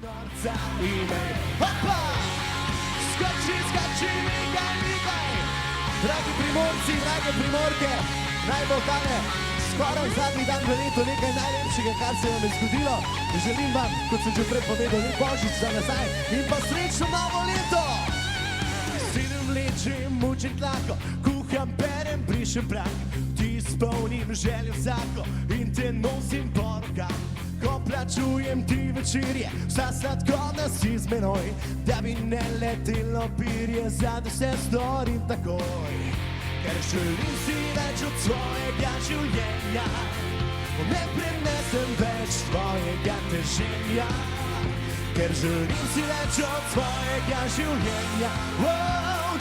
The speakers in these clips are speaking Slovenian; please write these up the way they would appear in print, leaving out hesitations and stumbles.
Norca imej, hopa! Skoči, skoči, migaj, migaj! Dragi primorci, drage primorke, naj bo tale skoraj zadnji dan v letu nekaj najlepšega, kar se vam je zgodilo. Želim vam, kot sem že prej povedal, lep božič za nazaj in pa srečno novo leto! Sedem vlečem, mučim tlako, kuham, perem, brišem prah, ti spolnim željo vsako in te nosim po rokah. Ko plačujem ti večerje, vsa sladkotna si z menoj, da bi ne letelo pirje, zato se storim takoj. Ker želim si več od svojega življenja, ne prenesem več tvojega teženja. Ker želim si več od svojega življenja,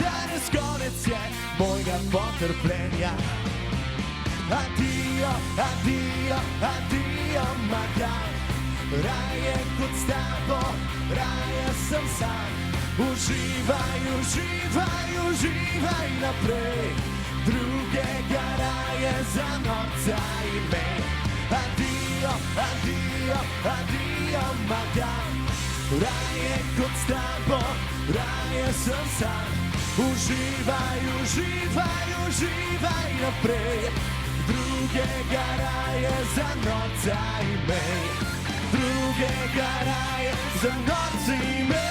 danes konec je mojega potrpljenja. Addio, addio, addio, magam. Raje kot s tabo, raje sem sam. Uživaj, uživaj, uživaj naprej, drugega raje za norca imej. Addio, addio, addio, magam. Raje kot s tabo, raje sem sam. Uživaj, uživaj, uživaj naprej, drugega raje za norca imej. Drugega raje za norca imej.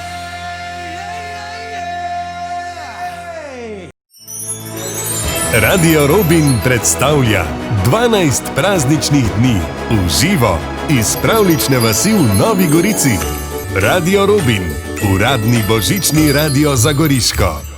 Radio Robin predstavlja 12 prazničnih dni v živo iz pravlične vasi v Novi Gorici. Radio Robin, uradni božični radio za Goriško.